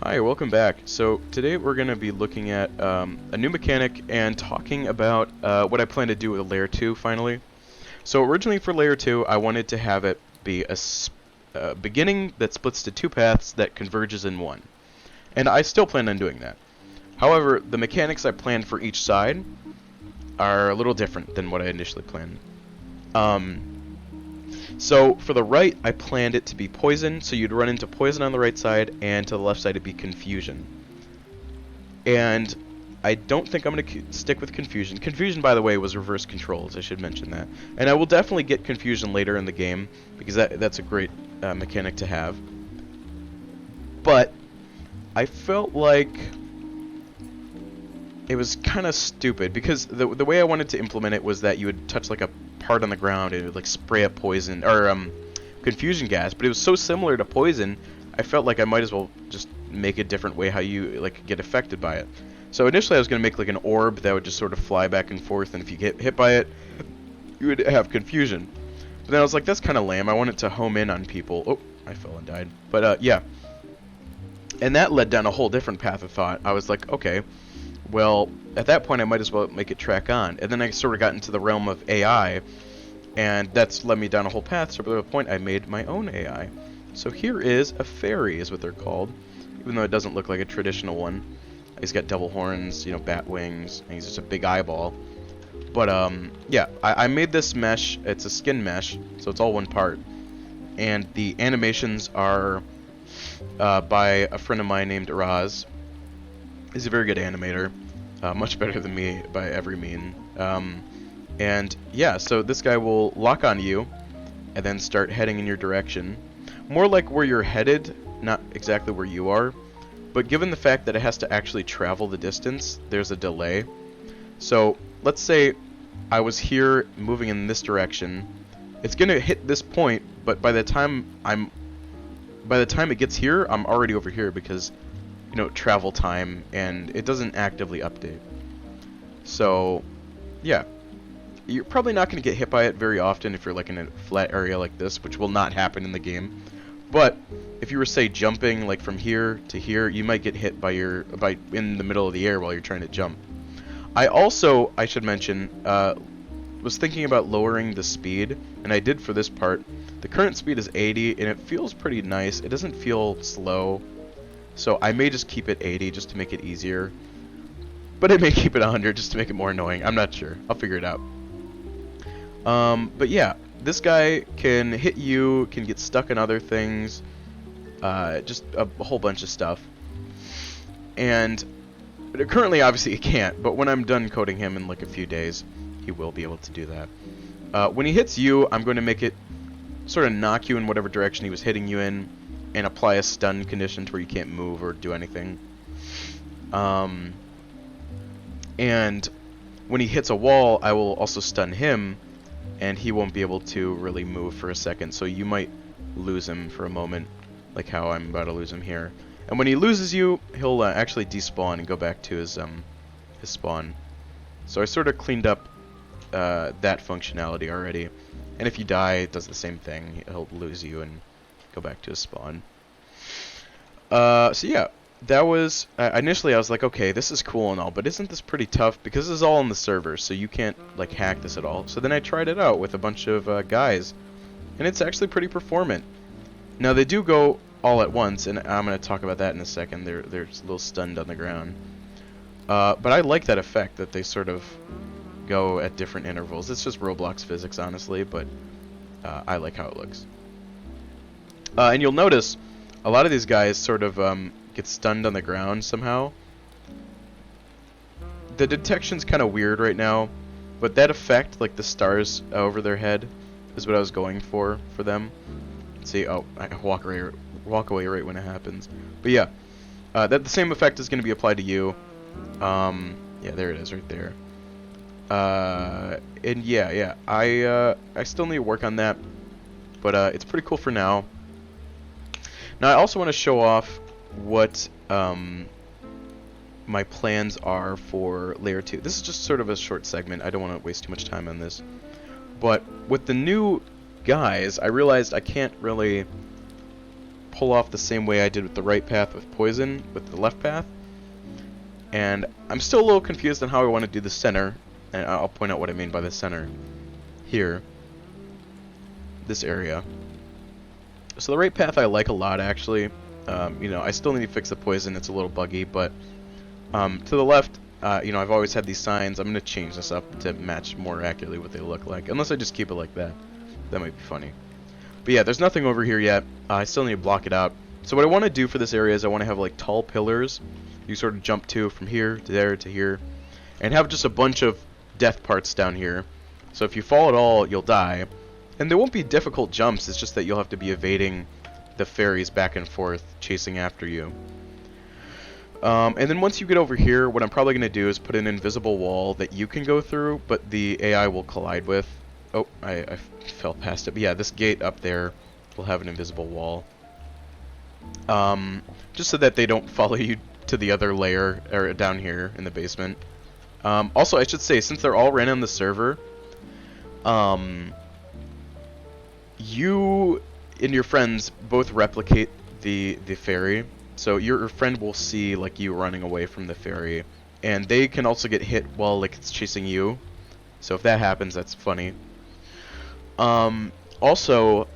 Hi, welcome back. So today we're going to be looking at a new mechanic and talking about what I plan to do with Layer 2 finally. So originally for Layer 2, I wanted to have it be a beginning that splits to two paths that converges in one. And I still plan on doing that. However, the mechanics I planned for each side are a little different than what I initially planned. So for the right, I planned it to be poison, so you'd run into poison on the right side, and to the left side it'd be confusion. And I don't think I'm going to stick with confusion. Confusion, by the way, was reverse controls, I should mention that. And I will definitely get confusion later in the game, because that's a great mechanic to have. But I felt like it was kind of stupid, because the way I wanted to implement it was that you would touch like a part on the ground and it would like spray up poison or confusion gas, but it was so similar to poison I felt like I might as well just make a different way how you like get affected by it. So initially I was going to make like an orb that would just sort of fly back and forth, and if you get hit by it you would have confusion. But then I was like, that's kind of lame. I want it to home in on people. Oh, I fell and died. But yeah, and that led down a whole different path of thought. I was like, okay, well, at that point I might as well make it track on. And then I sort of got into the realm of AI, and that's led me down a whole path. So at the point I made my own AI. So here is a fairy, is what they're called, even though it doesn't look like a traditional one. He's got double horns, you know, bat wings, and he's just a big eyeball. But yeah, I made this mesh. It's a skin mesh, so it's all one part. And the animations are by a friend of mine named Raz. He's a very good animator, much better than me by every mean. And yeah, so this guy will lock on you and then start heading in your direction. More like where you're headed, not exactly where you are. But given the fact that it has to actually travel the distance, there's a delay. So let's say I was here moving in this direction. It's going to hit this point, but by the time it gets here, I'm already over here because, you know, travel time, and it doesn't actively update. So yeah, you're probably not going to get hit by it very often if you're like in a flat area like this, which will not happen in the game. But if you were, say, jumping like from here to here, you might get hit by in the middle of the air while you're trying to jump. I should mention, was thinking about lowering the speed, and I did for this part. The current speed is 80, and it feels pretty nice. It doesn't feel slow, so I may just keep it 80 just to make it easier. But I may keep it 100 just to make it more annoying. I'm not sure. I'll figure it out. But yeah, this guy can hit you, can get stuck in other things, just a whole bunch of stuff. And currently, obviously, he can't, but when I'm done coding him in like a few days, he will be able to do that. When he hits you, I'm going to make it sort of knock you in whatever direction he was hitting you in, and apply a stun condition to where you can't move or do anything. And when he hits a wall, I will also stun him, and he won't be able to really move for a second, so you might lose him for a moment, like how I'm about to lose him here. And when he loses you, he'll actually despawn and go back to his spawn. So I sort of cleaned up that functionality already. And if you die, it does the same thing. He'll lose you and go back to his spawn. So yeah, that was... initially I was like, okay, this is cool and all, but isn't this pretty tough? Because this is all on the server, so you can't like hack this at all. So then I tried it out with a bunch of guys, and it's actually pretty performant. Now they do go all at once, and I'm going to talk about that in a second. They're a little stunned on the ground. But I like that effect, that they sort of go at different intervals. It's just Roblox physics, honestly, but I like how it looks. And you'll notice a lot of these guys sort of get stunned on the ground somehow. The detection's kind of weird right now, but that effect, like the stars over their head, is what I was going for them. See, oh, I walk away right when it happens. But yeah, the same effect is going to be applied to you. Yeah, there it is right there. And yeah, I still need to work on that, but it's pretty cool for now. Now I also want to show off what my plans are for Layer 2. This is just sort of a short segment. I don't want to waste too much time on this. But with the new guys, I realized I can't really pull off the same way I did with the right path with poison, with the left path. And I'm still a little confused on how I want to do the center, and I'll point out what I mean by the center here, this area. So the right path I like a lot, actually. You know, I still need to fix the poison, it's a little buggy, but to the left, you know, I've always had these signs. I'm going to change this up to match more accurately what they look like, unless I just keep it like that. That might be funny. But yeah, there's nothing over here yet. I still need to block it out. So what I want to do for this area is I want to have like tall pillars you sort of jump to from here to there to here, and have just a bunch of death parts down here. So if you fall at all, you'll die. And there won't be difficult jumps, it's just that you'll have to be evading the fairies back and forth, chasing after you. And then once you get over here, what I'm probably going to do is put an invisible wall that you can go through, but the AI will collide with. Oh, I fell past it. But yeah, this gate up there will have an invisible wall. Just so that they don't follow you to the other layer, or down here in the basement. Also, I should say, since they're all ran on the server, you and your friends both replicate the fairy. So your friend will see like you running away from the fairy, and they can also get hit while like it's chasing you. So if that happens, that's funny. Also,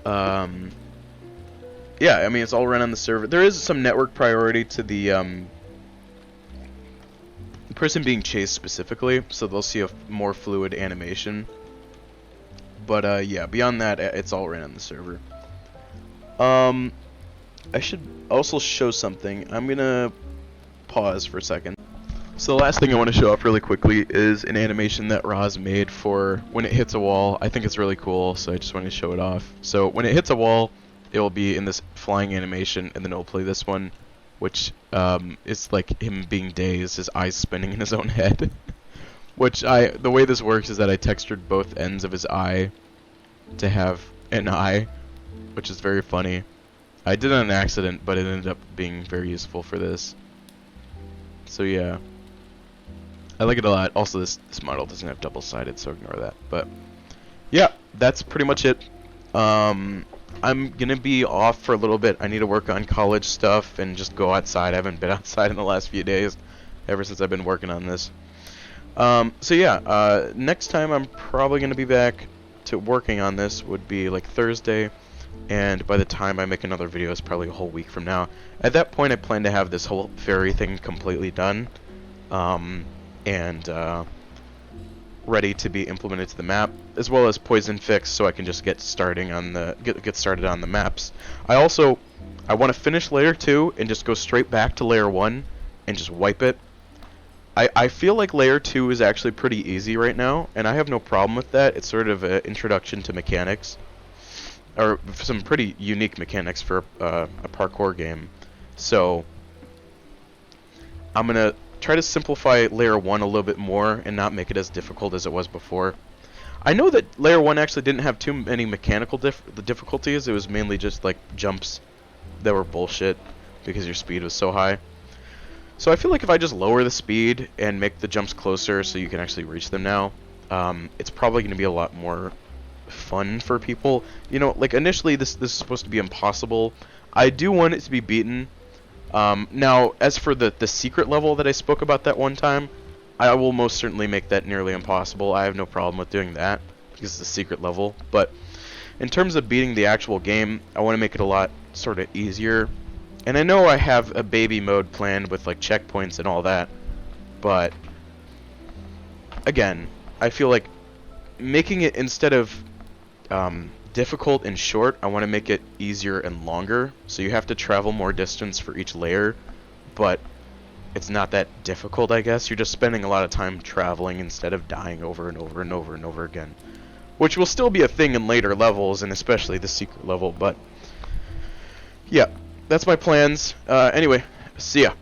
yeah, I mean, it's all run on the server. There is some network priority to the person being chased specifically, so they'll see a more fluid animation. But yeah, beyond that, it's all ran on the server. I should also show something. I'm gonna pause for a second. So the last thing I want to show off really quickly is an animation that Roz made for when it hits a wall. I think it's really cool, so I just wanted to show it off. So when it hits a wall, it will be in this flying animation, and then it'll play this one, which is like him being dazed, his eyes spinning in his own head. Which the way this works is that I textured both ends of his eye to have an eye, which is very funny. I did it on accident, but it ended up being very useful for this. So yeah, I like it a lot. Also, this model doesn't have double-sided, so ignore that. But yeah, that's pretty much it. I'm gonna be off for a little bit. I need to work on college stuff and just go outside. I haven't been outside in the last few days, ever since I've been working on this. So yeah, next time I'm probably gonna be back to working on this would be like Thursday, and by the time I make another video, it's probably a whole week from now. At that point, I plan to have this whole fairy thing completely done, and ready to be implemented to the map, as well as poison fixed, so I can just get starting on the get started on the maps. I want to finish layer 2 and just go straight back to layer 1 and just wipe it. I feel like layer 2 is actually pretty easy right now, and I have no problem with that. It's sort of an introduction to mechanics, or some pretty unique mechanics for a parkour game. So I'm gonna try to simplify layer 1 a little bit more and not make it as difficult as it was before. I know that layer 1 actually didn't have too many mechanical difficulties. It was mainly just like jumps that were bullshit because your speed was so high. So I feel like if I just lower the speed and make the jumps closer so you can actually reach them now, it's probably going to be a lot more fun for people. You know, like initially this is supposed to be impossible. I do want it to be beaten. Now, as for the secret level that I spoke about that one time, I will most certainly make that nearly impossible. I have no problem with doing that because it's a secret level. But in terms of beating the actual game, I want to make it a lot sort of easier. And I know I have a baby mode planned with like checkpoints and all that, but again, I feel like making it, instead of difficult and short, I want to make it easier and longer. So you have to travel more distance for each layer, but it's not that difficult, I guess. You're just spending a lot of time traveling instead of dying over and over and over and over again, which will still be a thing in later levels, and especially the secret level. But yeah, that's my plans. Anyway, see ya.